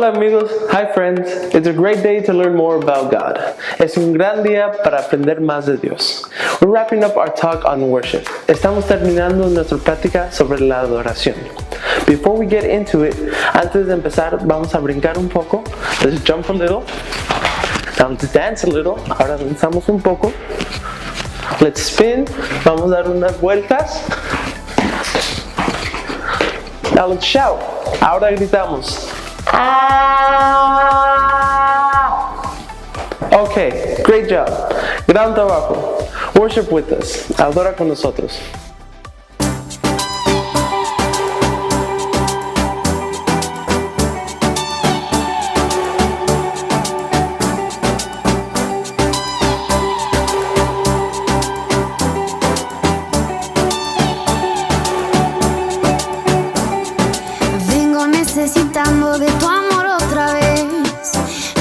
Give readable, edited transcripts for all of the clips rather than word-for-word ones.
Hola amigos, hi friends. It's a great day to learn more about God. Es un gran día para aprender más de Dios. We're wrapping up our talk on worship. Estamos terminando nuestra práctica sobre la adoración. Before we get into it, antes de empezar vamos a brincar un poco. Let's jump a little. Now let's dance a little. Ahora danzamos un poco. Let's spin. Vamos a dar unas vueltas. Now let's shout. Ahora gritamos. Okay, great job. Gran trabajo. Worship with us. Adora con nosotros. Necesitando de tu amor otra vez,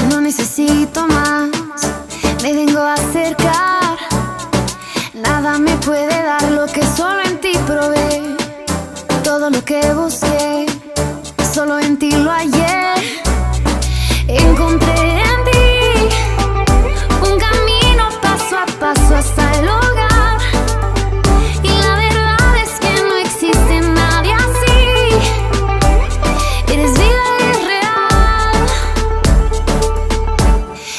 no necesito más, me vengo a acercar, nada me puede dar lo que solo en ti probé, todo lo que busqué, solo en ti lo hallé, encontré en ti un camino paso a paso hasta el hogar, y la verdad es que no existe nadie así. Eres vida, eres real.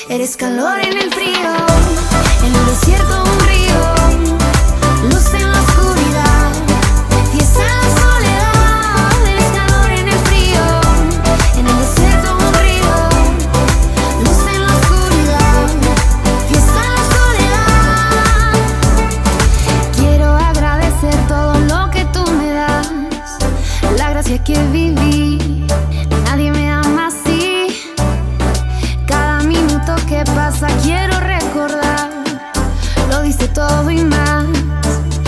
Eres calor en el frío, en el desierto un río, luz en la oscuridad, fiesta en la soledad. Eres calor en el frío, en el desierto un río, luz en la oscuridad, fiesta en la soledad. Quiero agradecer todo lo que tú me das, la gracia que viví. Nadie me ama así. Cada minuto que pasa quiero recordar. Lo dice todo y más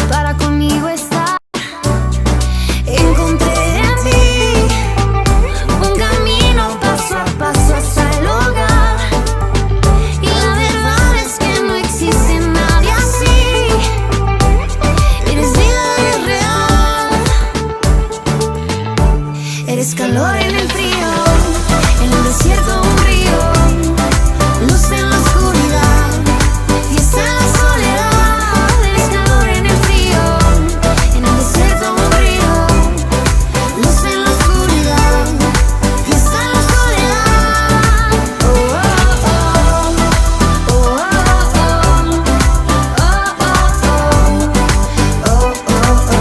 para conmigo estar. Encontré en ti un camino paso a paso hasta el hogar. Y la verdad es que no existe nadie así. Eres vida, eres real. Eres calor en el frío, en el desierto un río, luz en la oscuridad, fiesta en la soledad. Eres calor en el frío, en el desierto un río, luz en la oscuridad, fiesta en la soledad. Oh, oh, oh, oh, oh, oh, oh, oh, oh, oh, oh.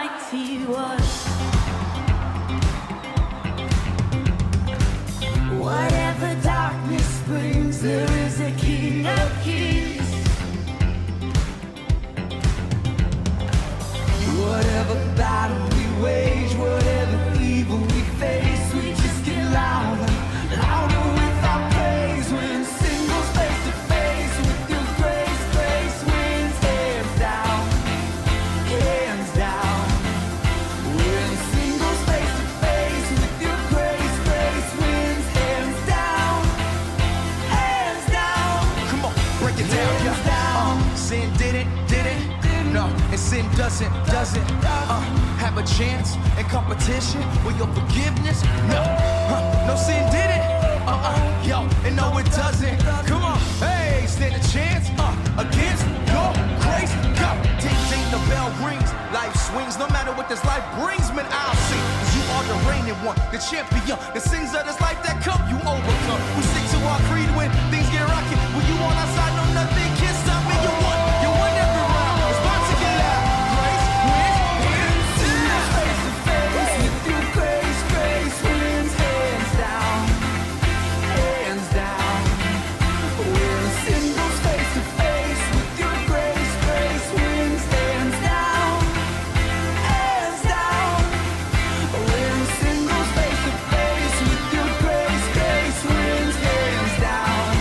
mighty one. Whatever darkness brings, there is a King of Kings. Whatever battle we wage, whatever evil we face, we just get louder, louder with our praise. When sin goes face to face with your grace, grace wins hands down, hands down. When sin goes face to face with your grace, grace wins hands down, hands down. Come on, break it down, yeah. Sin didn't, no, and sin doesn't have a chance in competition with your forgiveness. No, no, sin didn't, yo, and no, it doesn't. Come on, hey, stand a chance against your grace. Go, ting ting, the bell rings, life swings. No matter what this life brings, man, I'll sing. 'Cause you are the reigning one, the champion. The things of this life that come, you overcome. We stick to our creed when things get rocky. When you on our side, no, nothing can stop me. You won every round. It's about to get loud. Grace wins hands down. Face to face with your grace, grace wins hands down, hands down. When sin goes face to face with your grace, grace wins hands down, hands down. When sin goes face to face with your grace, grace wins hands down,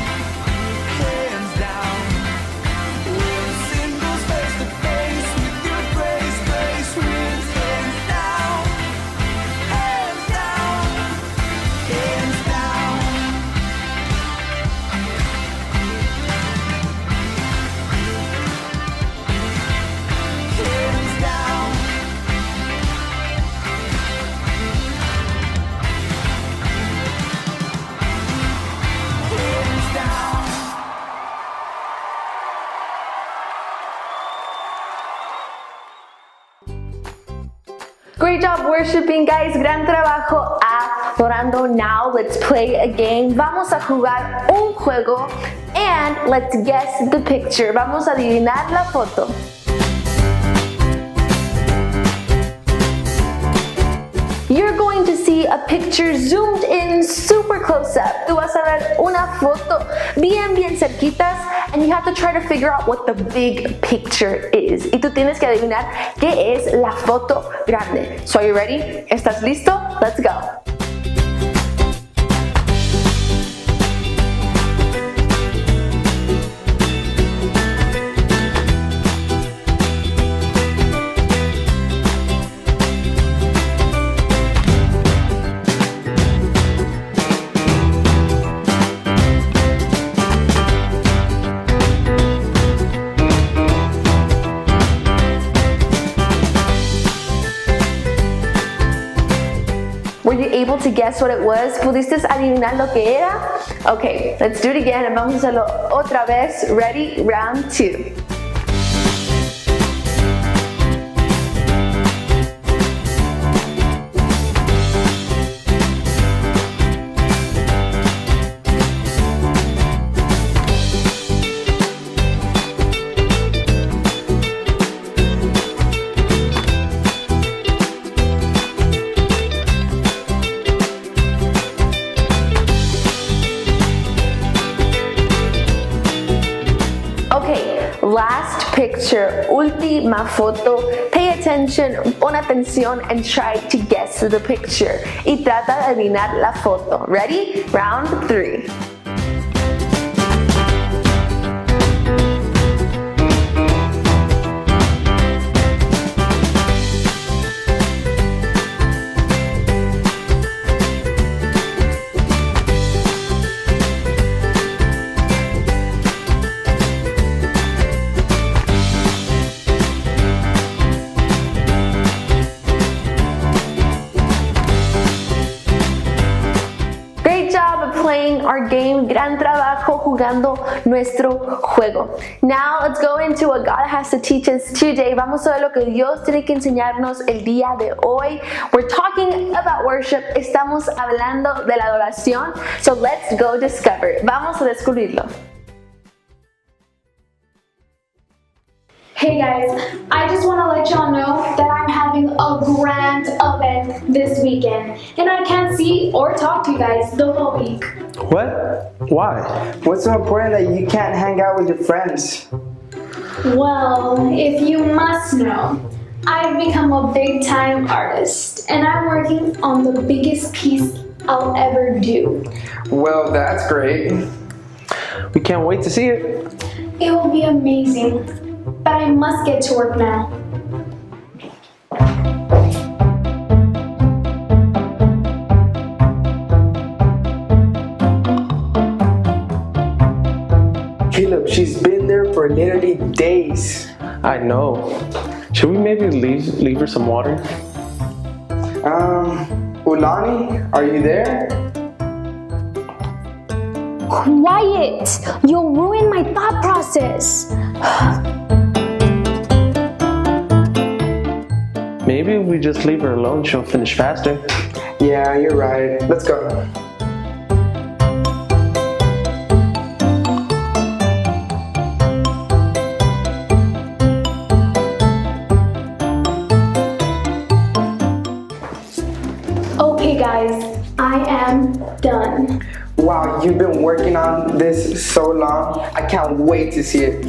hands down. When sin goes face to face with your grace, grace wins hands down, hands down, hands down. Hands down. Hands down. Great job worshiping, guys. Gran trabajo adorando. Now let's play a game. Vamos a jugar un juego and let's guess the picture. Vamos a adivinar la foto. You're going to see a picture zoomed in super close up. Tú vas a ver una foto bien cerquitas and you have to try to figure out what the big picture is. Y tú tienes que adivinar qué es la foto grande. So are you ready? ¿Estás listo? Let's go. Were you able to guess what it was? ¿Pudiste adivinar lo que era? Okay, let's do it again and vamos a hacerlo otra vez. Ready? Round 2. Last picture, última foto. Pay attention, pon atención and try to guess the picture. Y trata de adivinar la foto. Ready? Round 3. Playing our game, gran trabajo jugando nuestro juego. Now let's go into what God has to teach us today. Vamos a ver lo que Dios tiene que enseñarnos el día de hoy. We're talking about worship. Estamos hablando de la adoración. So let's go discover. Vamos a descubrirlo. Hey guys, I just want to let y'all know that I'm having having a grand event this weekend, and I can't see or talk to you guys the whole week. What? Why? What's so important that you can't hang out with your friends? Well, if you must know, I've become a big-time artist, and I'm working on the biggest piece I'll ever do. Well, that's great. We can't wait to see it. It will be amazing, but I must get to work now. Caleb, she's been there for literally days. I know. Should we maybe leave her some water? Ulani, are you there? Quiet! You'll ruin my thought process. Maybe if we just leave her alone, she'll finish faster. Yeah, you're right. Let's go. Okay guys, I am done. Wow, you've been working on this so long. I can't wait to see it.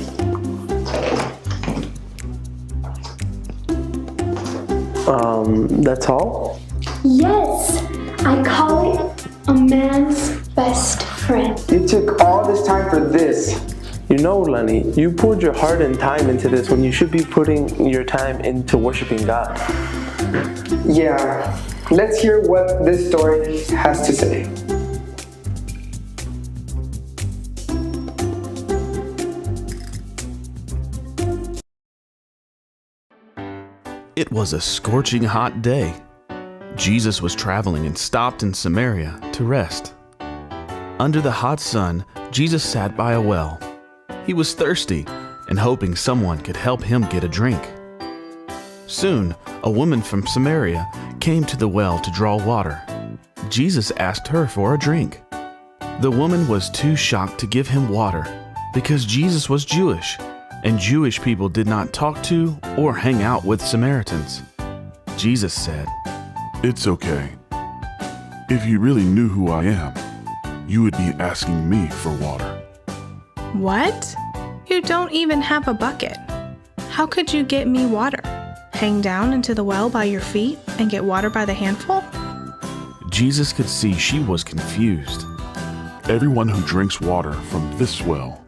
That's all? Yes, I call it a man's best friend. You took all this time for this. You know, Lenny, you poured your heart and time into this when you should be putting your time into worshiping God. Yeah, let's hear what this story has to say. It was a scorching hot day. Jesus was traveling and stopped in Samaria to rest. Under the hot sun, Jesus sat by a well. He was thirsty and hoping someone could help him get a drink. Soon, a woman from Samaria came to the well to draw water. Jesus asked her for a drink. The woman was too shocked to give him water because Jesus was Jewish, and Jewish people did not talk to or hang out with Samaritans. Jesus said, "It's okay. If you really knew who I am, you would be asking me for water." What? You don't even have a bucket. How could you get me water? Hang down into the well by your feet and get water by the handful? Jesus could see she was confused. Everyone who drinks water from this well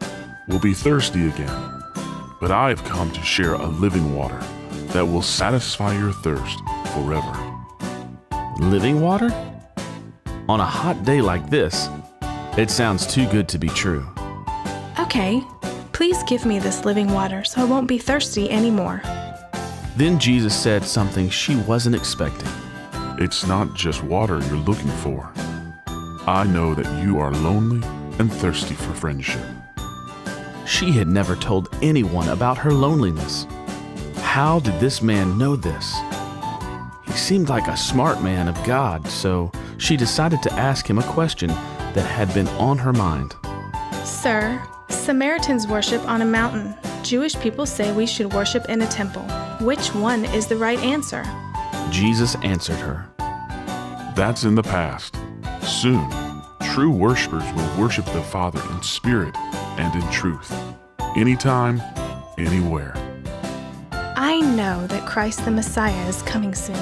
will be thirsty again. But I have come to share a living water that will satisfy your thirst forever. Living water? On a hot day like this, it sounds too good to be true. Okay, please give me this living water so I won't be thirsty anymore. Then Jesus said something she wasn't expecting. It's not just water you're looking for. I know that you are lonely and thirsty for friendship. She had never told anyone about her loneliness. How did this man know this? He seemed like a smart man of God, so she decided to ask him a question that had been on her mind. Sir, Samaritans worship on a mountain. Jewish people say we should worship in a temple. Which one is the right answer? Jesus answered her. That's in the past. Soon, true worshipers will worship the Father in spirit and in truth. Anytime, anywhere. I know that Christ the Messiah is coming soon.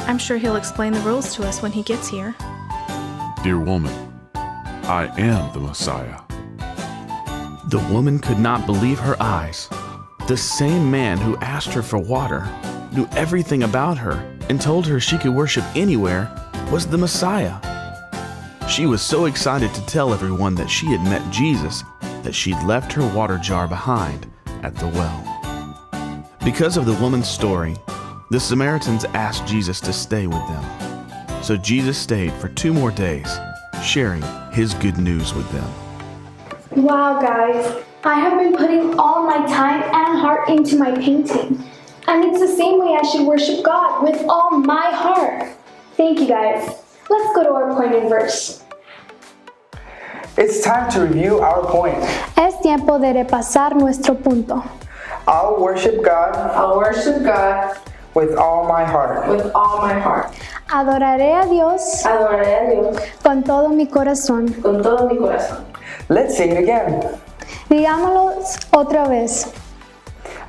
I'm sure he'll explain the rules to us when he gets here. Dear woman, I am the Messiah. The woman could not believe her eyes. The same man who asked her for water, knew everything about her, and told her she could worship anywhere, was the Messiah. She was so excited to tell everyone that she had met Jesus that she'd left her water jar behind at the well. Because of the woman's story, the Samaritans asked Jesus to stay with them. So Jesus stayed for 2 more days, sharing his good news with them. Wow guys, I have been putting all my time and heart into my painting. And it's the same way I should worship God, with all my heart. Thank you guys. Let's go to our pointed verse. It's time to review our point. Es tiempo de repasar nuestro punto. I'll worship God with all my heart. with all my heart. Adoraré a Dios Adoraré a Dios con todo mi corazón. con todo mi corazón. Let's sing it again. Digámoslo otra vez.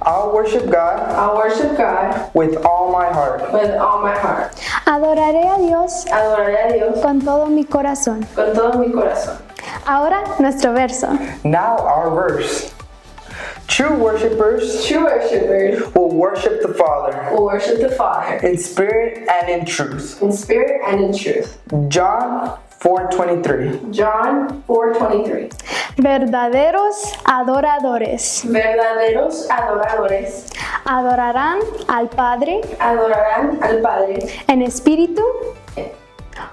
I'll worship God I'll worship God with all my heart. with all my heart. Adoraré a Dios Adoraré a Dios con todo mi corazón. con todo mi corazón. Ahora nuestro verso. Now our verse. True worshipers True worshipers will worship the Father will worship the Father in spirit and in truth. in spirit and in truth. John 4:23. John 4:23. Verdaderos adoradores Verdaderos adoradores adorarán al Padre adorarán al Padre en espíritu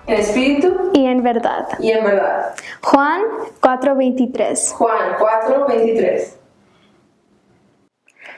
en espíritu y en verdad. y en verdad. Juan 4:23. Juan 4:23.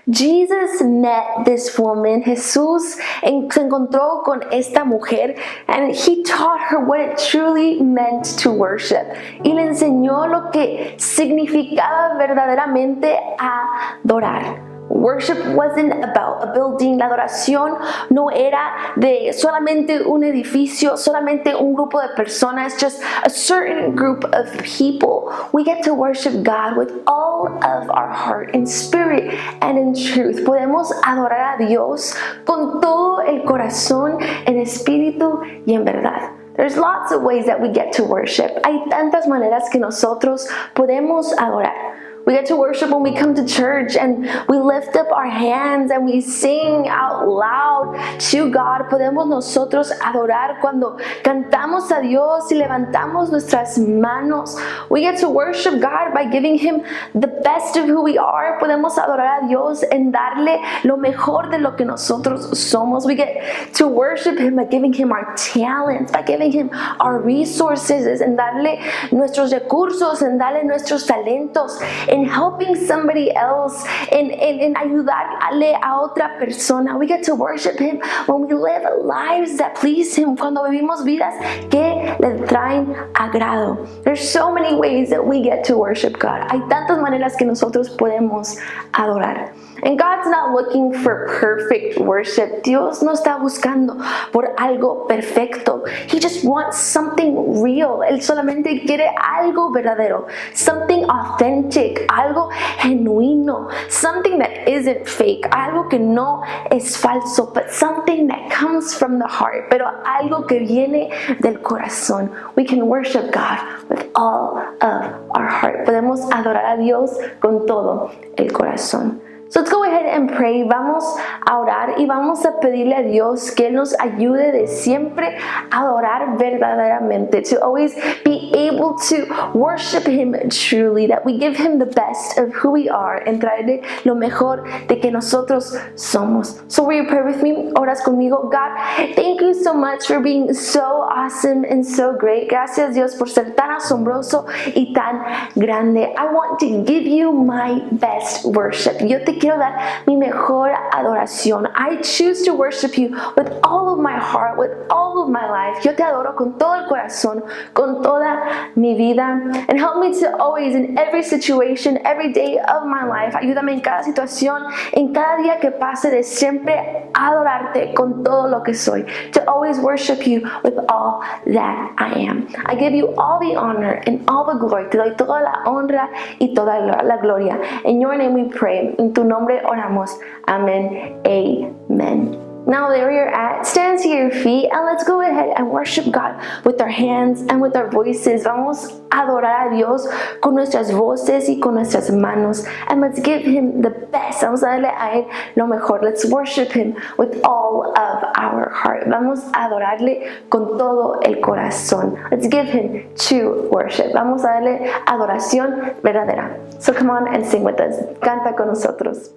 Jesus met this woman. Jesús se encontró con esta mujer and he taught her what it truly meant to worship. Y le enseñó lo que significaba verdaderamente adorar. Worship wasn't about a building. La adoración no era de solamente un edificio, solamente un grupo de personas, just a certain group of people. We get to worship God with all of our heart, in spirit and in truth. Podemos adorar a Dios con todo el corazón, en espíritu y en verdad. There's lots of ways that we get to worship. Hay tantas maneras que nosotros podemos adorar. We get to worship when we come to church and we lift up our hands and we sing out loud to God. Podemos nosotros adorar cuando cantamos a Dios y levantamos nuestras manos. We get to worship God by giving Him the best of who we are. Podemos adorar a Dios en darle lo mejor de lo que nosotros somos. We get to worship Him by giving Him our talents, by giving Him our resources, en darle nuestros recursos, en darle nuestros talentos, in helping somebody else, in ayudarle a otra persona. We get to worship Him when we live lives that please Him, cuando vivimos vidas que le traen agrado. There's so many ways that we get to worship God. Hay tantas maneras que nosotros podemos adorar. And God's not looking for perfect worship. Dios no está buscando por algo perfecto. He just wants something real. Él solamente quiere algo verdadero. Something authentic. Algo genuino. Something that isn't fake. Algo que no es falso. But something that comes from the heart. Pero algo que viene del corazón. We can worship God with all of our heart. Podemos adorar a Dios con todo el corazón. So let's go ahead and pray. Vamos a orar y vamos a pedirle a Dios que Él nos ayude de siempre a adorar verdaderamente. To always be able to worship Him truly. That we give Him the best of who we are. En traerle lo mejor de que nosotros somos. So will you pray with me? Oras conmigo. God, thank you so much for being so awesome and so great. Gracias Dios por ser tan asombroso y tan grande. I want to give you my best worship. Yo te quiero dar mi mejor adoración. I choose to worship you with all of my heart, with all of my life. Yo te adoro con todo el corazón, con toda mi vida. And help me to always, in every situation, every day of my life, ayúdame en cada situación, en cada día que pase, de siempre adorarte con todo lo que soy. To always worship you with all that I am. I give you all the honor and all the glory. Te doy toda la honra y toda la gloria. In your name we pray. En tu nombre oramos. Amén. Amen. Now there you're at, stand to your feet and let's go ahead and worship God with our hands and with our voices. Vamos a adorar a Dios con nuestras voces y con nuestras manos. And let's give Him the best. Vamos a darle a Él lo mejor. Let's worship Him with all of our heart. Vamos a adorarle con todo el corazón. Let's give Him true worship. Vamos a darle adoración verdadera. So come on and sing with us. Canta con nosotros.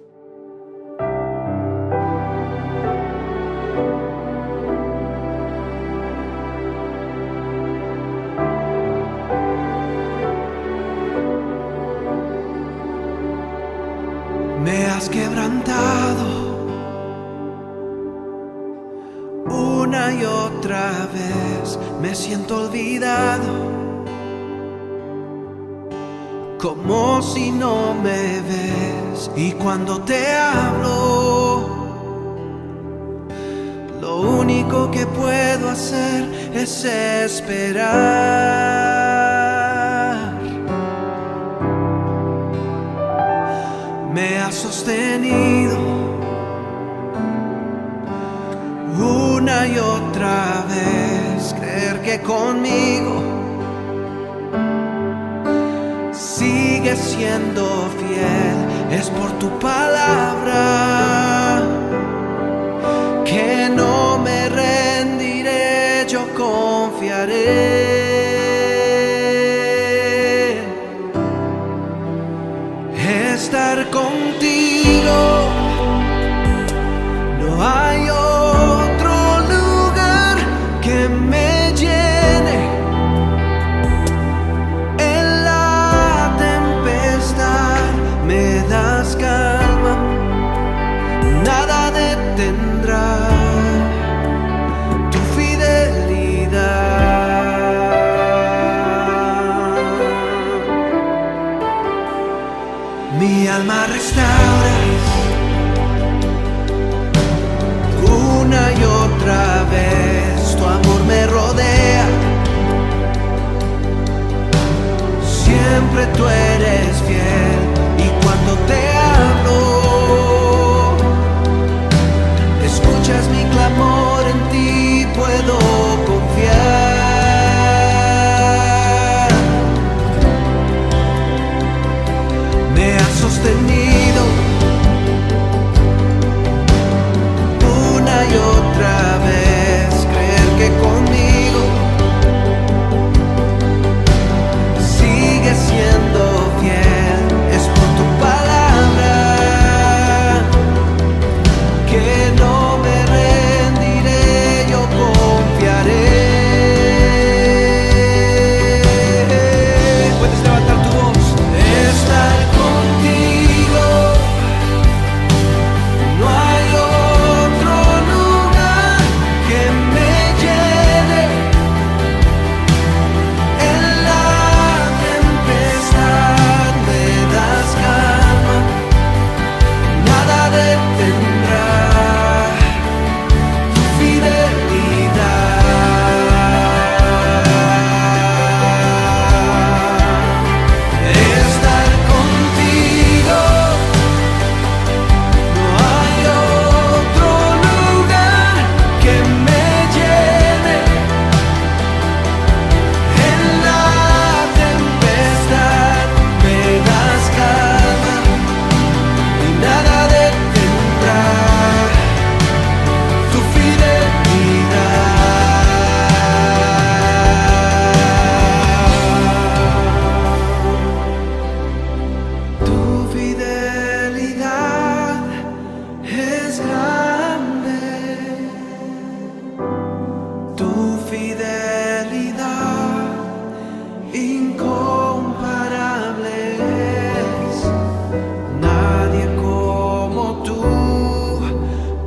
Me has quebrantado una y otra vez, me siento olvidado, como si no me ves. Y cuando te hablo, único que puedo hacer es esperar. Me ha sostenido una y otra vez, creer que conmigo sigue siendo fiel. Es por tu palabra que no me rendiré, yo confiaré. Estar contigo, no hay otro lugar que me llene. En la tempestad me das calma, nada detendrá tu fidelidad. Mi alma restauras una y otra vez, tu amor me rodea. Siempre tú eres fiel y cuando te hablo, escuchas mi clamor, en ti puedo confiar. Me has sostenido una y otra vez, creer que conmigo sigue siendo fiel. Es por tu palabra que no me rendiré, yo confiaré. Puedes levantar tu voz. Estar contigo, no hay otro lugar que me llene. En la tempestad me das calma, nada detendrá tu fidelidad. Estar contigo, no hay otro lugar que me llene. En la tempestad me das calma y nada detendrá tu fidelidad. Tu fidelidad es grande. Tu fidelidad incomparable es. Nadie como tú,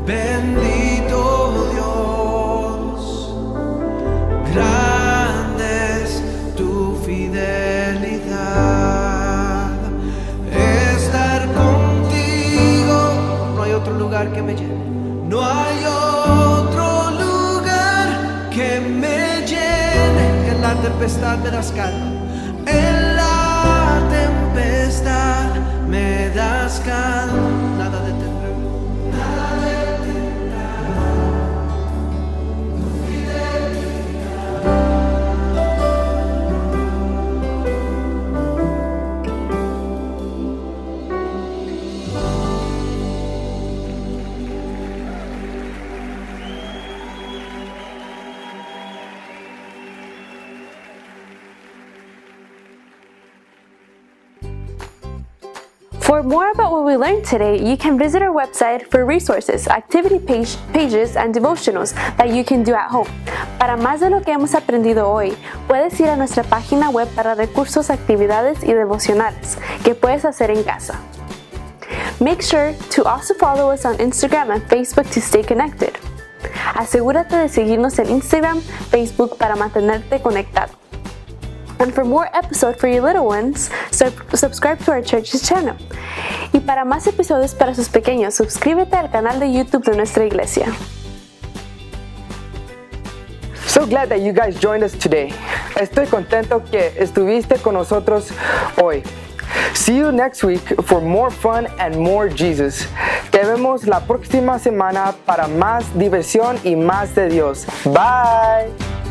bendito Dios. Grande es tu fidelidad. Estar contigo, no hay otro lugar que me llene. No hay otro lugar que me llene. En la tempestad me das calma. En la tempestad me das calma. Nada detendrá. Nada detendrá tu For more about what we learned today, you can visit our website for resources, activity pages, and devotionals that you can do at home. Para más de lo que hemos aprendido hoy, puedes ir a nuestra página web para recursos, actividades y devocionales que puedes hacer en casa. Make sure to also follow us on Instagram and Facebook to stay connected. Asegúrate de seguirnos en Instagram, Facebook para mantenerte conectado. And for more episodes for your little ones, subscribe to our church's channel. Y para más episodios para sus pequeños, suscríbete al canal de YouTube de nuestra iglesia. so glad that you guys joined us today. Estoy contento que estuviste con nosotros hoy. See you next week for more fun and more Jesus. Te vemos la próxima semana para más diversión y más de Dios. Bye.